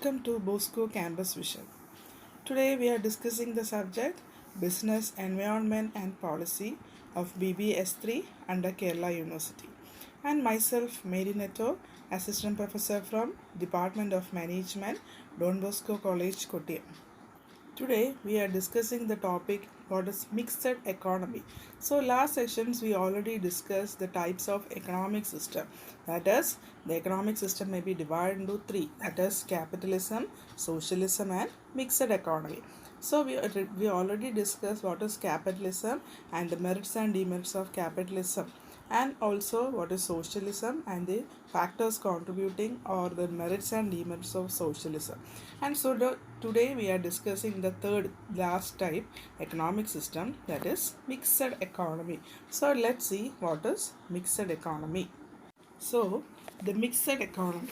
Welcome to Bosco Campus Vision. Today we are discussing the subject Business, Environment and Policy of BBA S3 under Kerala University. And myself, Mary Netto, Assistant Professor from Department of Management, Don Bosco College, Kottayam. Today we are discussing the topic what is mixed economy. So last sessions we already discussed the types of economic system. That is, the economic system may be divided into three. That is capitalism, socialism and mixed economy. So we already discussed what is capitalism and the merits and demerits of capitalism, and also what is socialism and the factors contributing or the merits and demerits of socialism. And so today we are discussing the third last type economic system, that is mixed economy. So let's see what is mixed economy. So the mixed economy,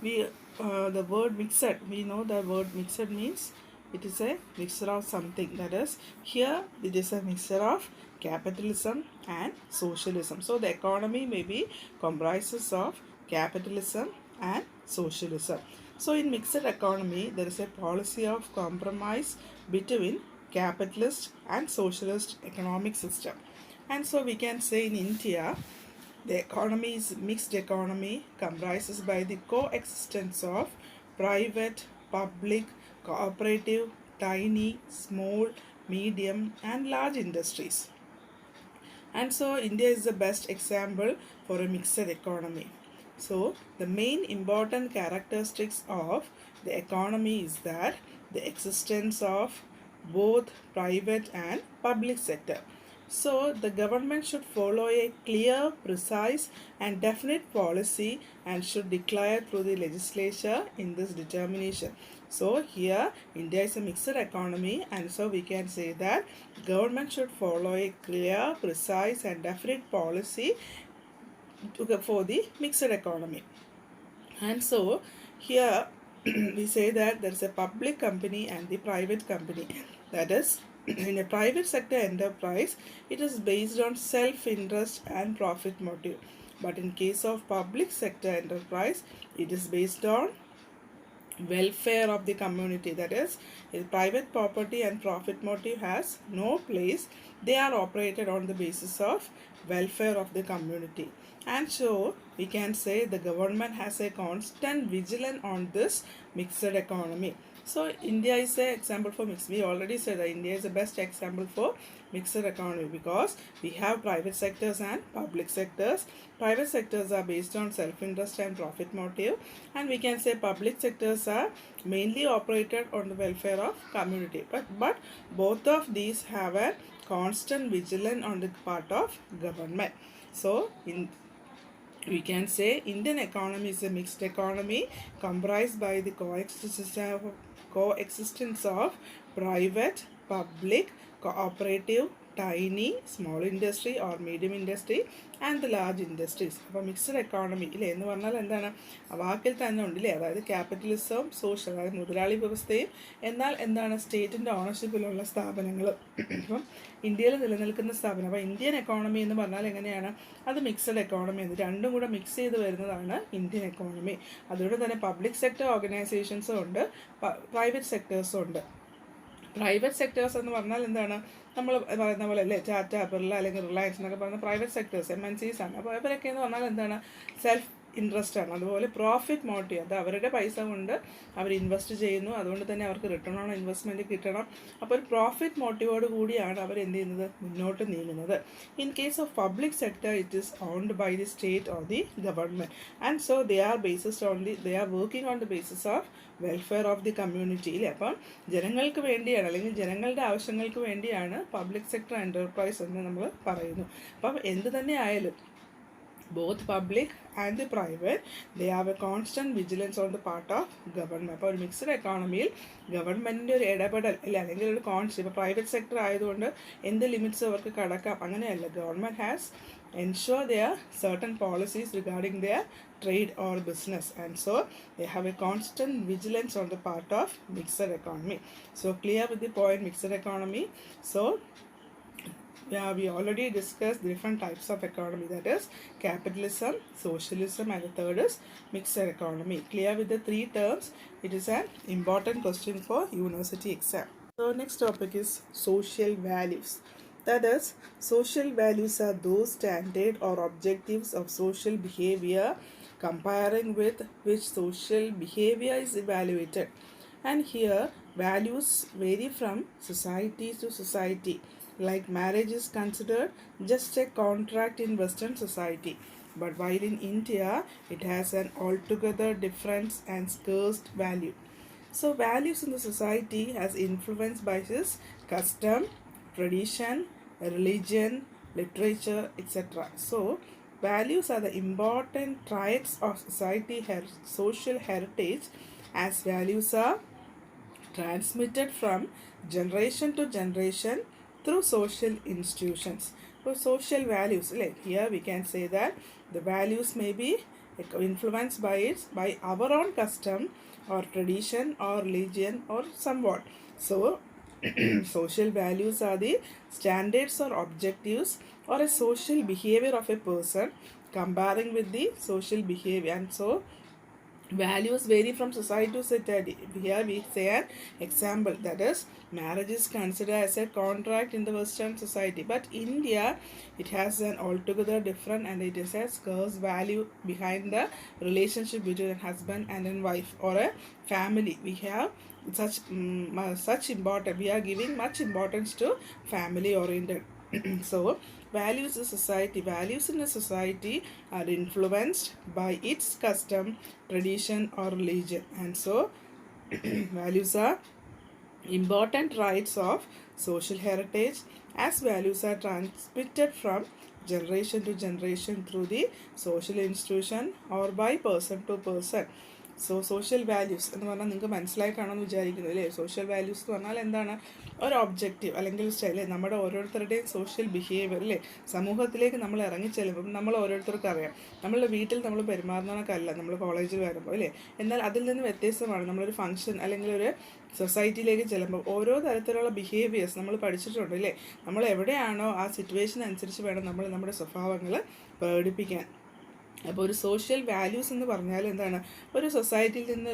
we the word mixed, we know the word mixed means it is a mixture of something. That is, here it is a mixture of capitalism and socialism. So the economy may be comprises of capitalism and socialism. So in mixed economy there is a policy of compromise between capitalist and socialist economic system. And so we can say in India the economy is mixed economy comprises by the coexistence of private, public, cooperative, tiny, small, medium and large industries. And so India is the best example for a mixed economy. So the main important characteristics of the economy is that the existence of both private and public sector. So the government should follow a clear, precise and definite policy and should declare through the legislature in this determination. So here India is a mixed economy, and so we can say that government should follow a clear, precise and definite policy for the mixed economy. And so here we say that there is a public company and the private company. That is, in a private sector enterprise, it is based on self-interest and profit motive. But in case of public sector enterprise, it is based on welfare of the community. That is, private property and profit motive has no place. They are operated on the basis of welfare of the community. And so we can say the government has a constant vigilance on this mixed economy. So India is an example for mixed. We already said that India is the best example for mixed economy because we have private sectors and public sectors. Private sectors are based on self-interest and profit motive, and we can say public sectors are mainly operated on the welfare of community. But both of these have a constant vigilance on the part of government. So we can say Indian economy is a mixed economy comprised by the coexistence of private, public, cooperative, tiny, small industry or medium industry and the large industries. അപ്പോൾ mixed economy ഇല്ലേ എന്ന് പറഞ്ഞാൽ എന്താണ്, വാക്കിൽ തന്നെ ഉണ്ടല്ലേ, അതായത് ക്യാപിറ്റലിസവും social, അതായത് മുതലാളി വ്യവസ്ഥയും എന്നാൽ എന്താണ് സ്റ്റേറ്റിൻ്റെ ഓണർഷിപ്പിലുള്ള സ്ഥാപനങ്ങൾ. ഇപ്പം ഇന്ത്യയിൽ നിലനിൽക്കുന്ന സ്ഥാപനം, അപ്പോൾ ഇന്ത്യൻ എക്കോണമി എന്ന് പറഞ്ഞാൽ എങ്ങനെയാണ്, അത് മിക്സഡ് എക്കോണമി എന്ന് രണ്ടും കൂടെ മിക്സ് ചെയ്ത് വരുന്നതാണ് ഇന്ത്യൻ എക്കോണമി. അതുകൊണ്ട് തന്നെ പബ്ലിക് സെക്ടർ ഓർഗനൈസേഷൻസും ഉണ്ട്, പ്രൈവറ്റ് സെക്ടേഴ്സും ഉണ്ട്. പ്രൈവറ്റ് സെക്ടേഴ്സ് എന്ന് പറഞ്ഞാൽ എന്താണ്, നമ്മൾ പറയുന്ന പോലെ അല്ലേ, ടാറ്റ, ബിർള അല്ലെങ്കിൽ റിലയൻസ് എന്നൊക്കെ പറയുന്ന പ്രൈവറ്റ് സെക്ടേഴ്സ് MNCs ആണ്. അപ്പോൾ ഇവരൊക്കെ എന്ന് പറഞ്ഞാൽ എന്താണ്, സെൽഫ് ഇൻട്രസ്റ്റ് ആണ്. അതുപോലെ പ്രോഫിറ്റ് മോട്ടീവ്, അത് അവരുടെ പൈസ കൊണ്ട് അവർ ഇൻവെസ്റ്റ് ചെയ്യുന്നു, അതുകൊണ്ട് തന്നെ അവർക്ക് റിട്ടേൺ ഓൺ ഇൻവെസ്റ്റ്മെൻറ്റ് കിട്ടണം. അപ്പോൾ ഒരു പ്രോഫിറ്റ് മോട്ടീവോട് കൂടിയാണ് അവർ എന്ത് ചെയ്യുന്നത്, മുന്നോട്ട് നീങ്ങുന്നത്. In case of public sector it is owned by the state or the government, and so they are working on the basis of welfare of the community ഇല്ലേ. അപ്പം ജനങ്ങൾക്ക് വേണ്ടിയാണ് അല്ലെങ്കിൽ ജനങ്ങളുടെ ആവശ്യങ്ങൾക്ക് വേണ്ടിയാണ് പബ്ലിക് സെക്ടർ എൻ്റർപ്രൈസ് എന്ന് നമ്മൾ പറയുന്നു. അപ്പം എന്ത് തന്നെ ആയാലും both public and the private, they have a constant vigilance on the part of government. അപ്പോൾ ഒരു മിക്സഡ് എക്കോണമിയിൽ ഗവൺമെൻറ്റിൻ്റെ ഒരു ഇടപെടൽ അല്ല, അല്ലെങ്കിൽ ഒരു കോൺസ്റ്റ്, ഇപ്പോൾ പ്രൈവറ്റ് സെക്ടർ ആയതുകൊണ്ട് എന്ത് ലിമിറ്റ്സ് അവർക്ക് കടക്കാം അങ്ങനെയല്ല. Government has ensure there are certain policies regarding their trade or business, and so they have a constant vigilance on the part of mixed economy. So clear with the point mixed economy. So Yeah, we already discussed different types of economy, that is capitalism, socialism, and the third is mixed economy. Clear with the three terms? It is an important question for university exam. So next topic is social values. That is, social values are those standard or objectives of social behavior comparing with which social behavior is evaluated. And here values vary from society to society. Like marriage is considered just a contract in Western society, but while in India it has an altogether different and scarce value. So values in the society has influenced by his custom, tradition, religion, literature, etc. So values are the important traits of society social heritage, as values are transmitted from generation to generation through social institutions. So social values, like here we can say that the values may be influenced by our own custom or tradition or religion or somewhat. So social values are the standards or objectives or a social behavior of a person comparing with the social behavior. And so values vary from society to society. Here we say an example, that is marriage is considered as a contract in the Western society, but India it has an altogether different and it is a scarce value behind the relationship between a husband and a wife or a family. We have such important, we are giving much importance to family oriented. So values in a society are influenced by its custom, tradition or religion. And so values are important rights of social heritage, as values are transmitted from generation to generation through the social institution or by person to person. So social values എന്ന് പറഞ്ഞാൽ നിങ്ങൾക്ക് മനസ്സിലായി കാണുമെന്ന് വിചാരിക്കുന്നു അല്ലേ. Social values എന്ന് പറഞ്ഞാൽ എന്താണ്? ഒരു ഒബ്ജക്റ്റീവ് അല്ലെങ്കിൽ സ്റ്റൈൽ, നമ്മുടെ ഓരോരുത്തരുടെയും സോഷ്യൽ ബിഹേവിയർ അല്ലേ. സമൂഹത്തിലേക്ക് നമ്മൾ ഇറങ്ങിച്ചെല്ലുമ്പം നമ്മൾ ഓരോരുത്തർക്കും അറിയാം നമ്മളുടെ വീട്ടിൽ നമ്മൾ പെരുമാറുന്നതൊക്കെയല്ല നമ്മൾ കോളേജിൽ വരുമ്പോൾ അല്ലേ. എന്നാൽ അതിൽ നിന്ന് വ്യത്യസ്തമാണ് നമ്മളൊരു ഫംഗ്ഷൻ അല്ലെങ്കിൽ ഒരു സൊസൈറ്റിയിലേക്ക് ചെല്ലുമ്പോൾ ഓരോ തരത്തിലുള്ള ബിഹേവിയേഴ്സ് നമ്മൾ പഠിച്ചിട്ടുണ്ട് അല്ലേ. നമ്മൾ എവിടെയാണോ ആ സിറ്റുവേഷൻ അനുസരിച്ച് വേണം നമ്മൾ നമ്മുടെ സ്വഭാവങ്ങൾ പ്രകടിപ്പിക്കാൻ. അപ്പോൾ ഒരു സോഷ്യൽ വാല്യൂസ് എന്ന് പറഞ്ഞാൽ എന്താണ്? ഒരു സൊസൈറ്റിയിൽ നിന്ന്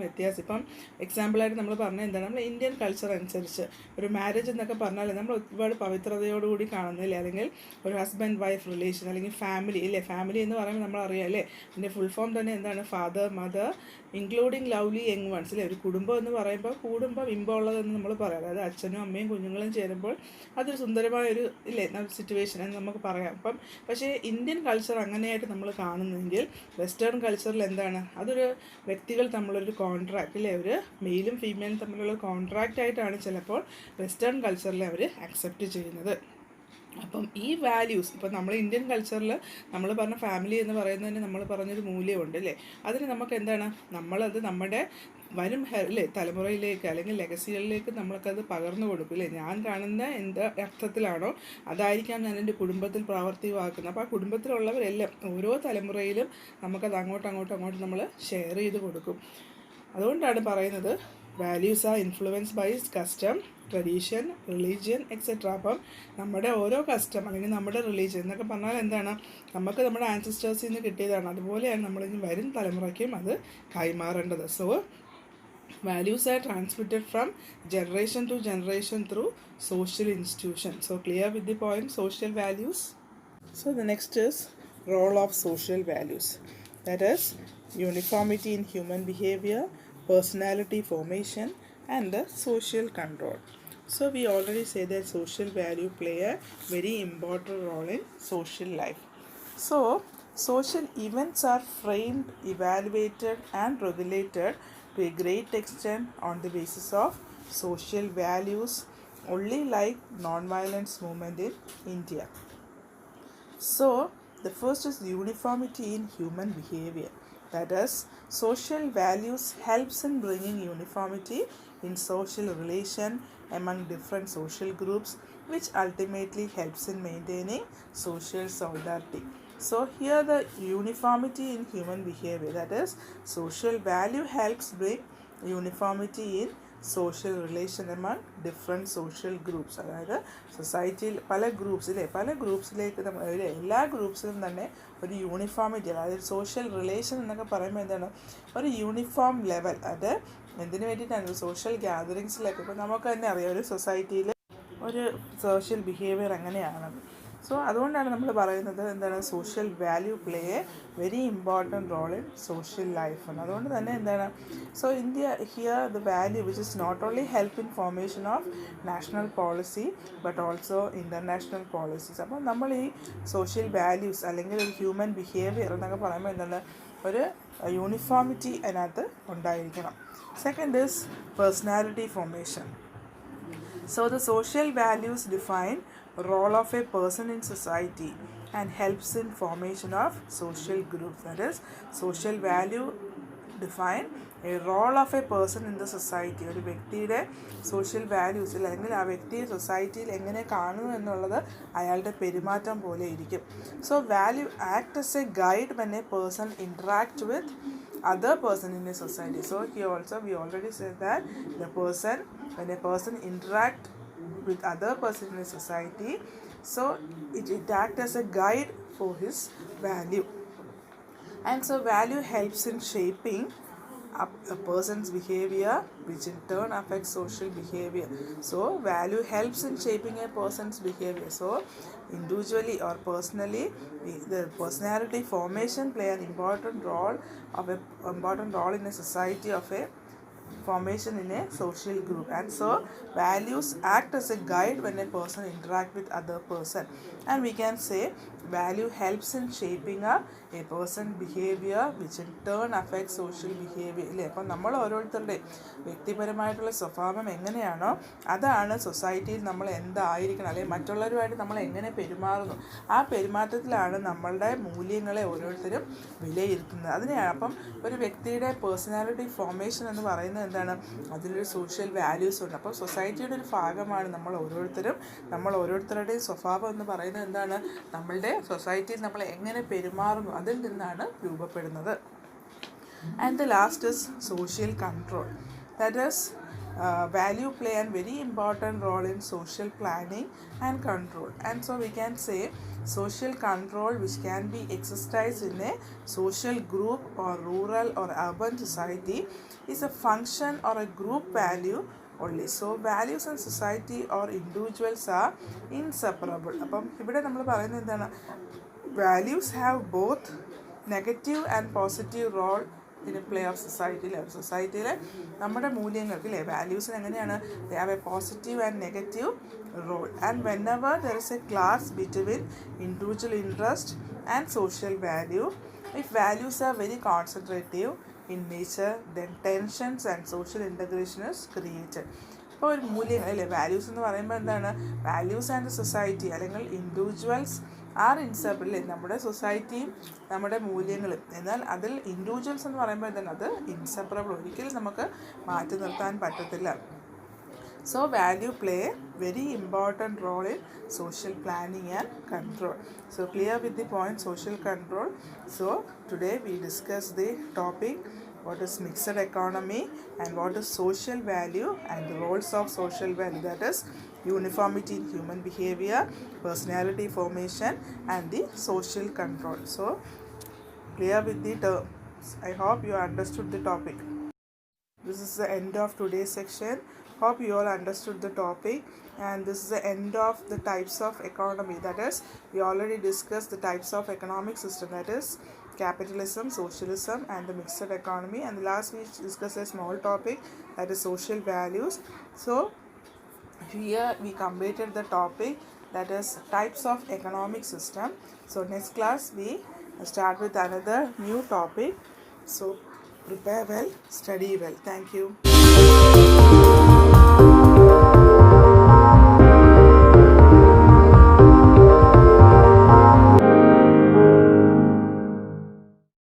വ്യത്യാസം. ഇപ്പം എക്സാമ്പിളായിട്ട് നമ്മൾ പറഞ്ഞാൽ എന്താണ്, നമ്മൾ ഇന്ത്യൻ കൾച്ചർ അനുസരിച്ച് ഒരു മാരേജ് എന്നൊക്കെ പറഞ്ഞാൽ നമ്മൾ ഒരുപാട് പവിത്രതയോടുകൂടി കാണുന്നില്ലേ. അല്ലെങ്കിൽ ഒരു ഹസ്ബൻഡ് വൈഫ് റിലേഷൻ അല്ലെങ്കിൽ ഫാമിലി ഇല്ലേ. ഫാമിലി എന്ന് പറയുമ്പോൾ നമ്മളറിയാം അല്ലേ, അതിൻ്റെ ഫുൾ ഫോം തന്നെ എന്താണ്? Father, mother, including lovely young ones അല്ലേ. ഒരു കുടുംബം എന്ന് പറയുമ്പോൾ കുടുംബം ഇമ്പമുള്ളതെന്ന് നമ്മൾ പറയാം. അതായത് അച്ഛനും അമ്മയും കുഞ്ഞുങ്ങളും ചേരുമ്പോൾ അതൊരു സുന്ദരമായൊരു ഇല്ലേ സിറ്റുവേഷൻ എന്ന് നമുക്ക് പറയാം. അപ്പം പക്ഷേ ഇന്ത്യൻ കൾച്ചർ അങ്ങനെയായിട്ട് നമ്മൾ കാണുന്നെങ്കിൽ വെസ്റ്റേൺ കൾച്ചറിൽ എന്താണ്? അതൊരു വ്യക്തികൾ തമ്മിലൊരു കോൺട്രാക്റ്റ് അല്ലേ, ഒരു മെയിലും ഫീമെയിലും തമ്മിലുള്ള കോൺട്രാക്റ്റ് ആയിട്ടാണ് ചിലപ്പോൾ വെസ്റ്റേൺ കൾച്ചറിൽ അവർ അക്സെപ്റ്റ് ചെയ്യുന്നത്. അപ്പം ഈ വാല്യൂസ് ഇപ്പം നമ്മൾ ഇന്ത്യൻ കൾച്ചറിൽ നമ്മൾ പറഞ്ഞ ഫാമിലി എന്ന് പറയുന്നതിന് നമ്മൾ പറഞ്ഞൊരു മൂല്യമുണ്ട് അല്ലേ. അതിന് നമുക്ക് എന്താണ്, നമ്മളത് നമ്മുടെ വരും അല്ലേ തലമുറയിലേക്ക് അല്ലെങ്കിൽ ലെഗസികളിലേക്ക് നമ്മൾക്കത് പകർന്നു കൊടുക്കും അല്ലേ. ഞാൻ കാണുന്ന എന്ത് അർത്ഥത്തിലാണോ അതായിരിക്കാം ഞാൻ എൻ്റെ കുടുംബത്തിൽ പ്രാവർത്തികമാക്കുന്നത്. അപ്പോൾ ആ കുടുംബത്തിലുള്ളവരെല്ലാം ഓരോ തലമുറയിലും നമുക്കത് അങ്ങോട്ട് നമ്മൾ ഷെയർ ചെയ്ത് കൊടുക്കും. അതുകൊണ്ടാണ് പറയുന്നത് values are influenced by custom, tradition, religion etcetera. അപ്പം നമ്മുടെ ഓരോ കസ്റ്റം അല്ലെങ്കിൽ നമ്മുടെ റിലീജിയൻ എന്നൊക്കെ പറഞ്ഞാൽ എന്താണ്, നമുക്ക് നമ്മുടെ ആൻസിസ്റ്റേഴ്സിൽ നിന്ന് കിട്ടിയതാണ്. അതുപോലെയാണ് നമ്മളിനി വരും തലമുറയ്ക്കും അത് കൈമാറേണ്ടത്. So values are transmitted from generation to generation through social institutions. So clear with the point social values. So the next is role of social values, that is uniformity in human behavior, personality formation and the social control. So we already say that social value play a very important role in social life. So social events are framed, evaluated and regulated to a great extent on the basis of social values, only like non-violence movement in India. So the first is uniformity in human behavior, that is social values helps in bringing uniformity in social relation among different social groups, which ultimately helps in maintaining social solidarity. So here the uniformity in human behavior, that is social value helps bring uniformity in social relation among different social groups. അതായത് സൊസൈറ്റിയിൽ പല ഗ്രൂപ്പ്സിലേക്ക് എല്ലാ ഗ്രൂപ്പ്സിലും തന്നെ ഒരു uniformity, അതായത് social relation എന്നൊക്കെ പറയുമ്പോൾ എന്താണ്, ഒരു യൂണിഫോം ലെവൽ. അത് എന്തിനു വേണ്ടിയിട്ടാണ്? സോഷ്യൽ ഗ്യാതറിങ്സിലൊക്കെ. ഇപ്പോൾ നമുക്ക് തന്നെ അറിയാം ഒരു സൊസൈറ്റിയിൽ ഒരു സോഷ്യൽ ബിഹേവിയർ എങ്ങനെയാണ്. സോ അതുകൊണ്ടാണ് നമ്മൾ പറയുന്നത് എന്താണ്, social value play a very important role in social life എന്ന്. അതുകൊണ്ട് തന്നെ എന്താണ്, so India here the value which is not only help in formation of national policy but also international policies. അപ്പം നമ്മൾ ഈ സോഷ്യൽ വാല്യൂസ് അല്ലെങ്കിൽ ഒരു human behaviour എന്നൊക്കെ പറയുമ്പോൾ എന്താണ്, ഒരു യൂണിഫോമിറ്റി അതിനകത്ത് ഉണ്ടായിരിക്കണം. Second is personality formation. So the social values define role of a person in society and helps in formation of social groups. That is, social value define a role of a person in the society. ഒരു വ്യക്തിയുടെ social values അല്ലെങ്കിൽ ആ വ്യക്തി സൊസൈറ്റിയിൽ എങ്ങനെ കാണുന്നു എന്നുള്ളത് അയാളുടെ പെരുമാറ്റം പോലെ ഇരിക്കും. So value act as a guide when a person interact with other person in a society. So here also we already said that when a person interact with other person in a society, so it act as a guide for his value. And so value helps in shaping a person's behavior, which in turn affects social behavior. So value helps in shaping a person's behavior. So individually or personally, the personality formation play an important role in a society of a formation in a social group. And so values act as a guide when a person interact with other person, and we can say value helps in shaping a person behavior which in turn affects social behavior. അല്ലേ? അപ്പം നമ്മൾ ഓരോരുത്തരുടെ വ്യക്തിപരമായിട്ടുള്ള സ്വഭാവം എങ്ങനെയാണോ അതാണ് സൊസൈറ്റിയിൽ നമ്മൾ എന്തായിരിക്കണം, അല്ലെങ്കിൽ മറ്റുള്ളവരുമായിട്ട് നമ്മൾ എങ്ങനെ പെരുമാറുന്നു, ആ പെരുമാറ്റത്തിലാണ് നമ്മളുടെ മൂല്യങ്ങളെ ഓരോരുത്തരും വിലയിരുത്തുന്നത്. അതിനെയാണ് അപ്പം ഒരു വ്യക്തിയുടെ പേഴ്സണാലിറ്റി ഫോർമേഷൻ എന്ന് പറയുന്നത് എന്താണ്, അതിലൊരു സോഷ്യൽ വാല്യൂസ് ഉണ്ട്. അപ്പോൾ സൊസൈറ്റിയുടെ ഒരു ഭാഗമാണ് നമ്മൾ ഓരോരുത്തരുടെയും സ്വഭാവം എന്ന് പറയുന്നത് എന്താണ്, നമ്മളുടെ സൊസൈറ്റിയിൽ നമ്മൾ എങ്ങനെ പെരുമാറുന്നു അതിൽ നിന്നാണ് രൂപപ്പെടുന്നത്. And the last is social control. That is value play a very important role in social planning and control. And so we can say social control which can be exercised in a social group or rural or urban society is a function or a group value only. So values in society or individuals are inseparable. അപ്പം ഇവിടെ നമ്മൾ പറയുന്നത് എന്താണ്, values have both negative and positive role in a play of സൊസൈറ്റിയിലെ നമ്മുടെ മൂല്യങ്ങൾക്ക് അല്ലേ, വാല്യൂസിന് എങ്ങനെയാണ്, they have a positive and negative role. And whenever there is a clash between individual interest and social value, if values are very concentrative in nature, then tensions and social integration is created. ഇപ്പോൾ ഒരു മൂല്യങ്ങൾ അല്ലേ, values എന്ന് പറയുമ്പോൾ എന്താണ്, values and society അല്ലെങ്കിൽ individuals are inseparable. നമ്മുടെ സൊസൈറ്റിയും നമ്മുടെ മൂല്യങ്ങളും, എന്നാൽ അതിൽ ഇൻഡിവിജ്വൽസ് എന്ന് പറയുമ്പോൾ എന്താണ്, അത് ഇൻസെപ്പറബിൾ, ഒരിക്കലും നമുക്ക് മാറ്റി നിർത്താൻ പറ്റത്തില്ല. So value play a very important role in social planning and control. So clear with the point social control. So today we discuss the topic what is mixed economy and what is social value and the roles of social value, that is uniformity in human behavior, personality formation and the social control. So clear with the terms. I hope you understood the topic. This is the end of today's section. Hope you all understood the topic, and this is the end of the types of economy. That is, we already discussed the types of economic system, that is capitalism, socialism and the mixed economy, and last we discussed a small topic, that is social values. So here we completed the topic, that is types of economic system. So next class we start with another new topic. So prepare well, study well. Thank you.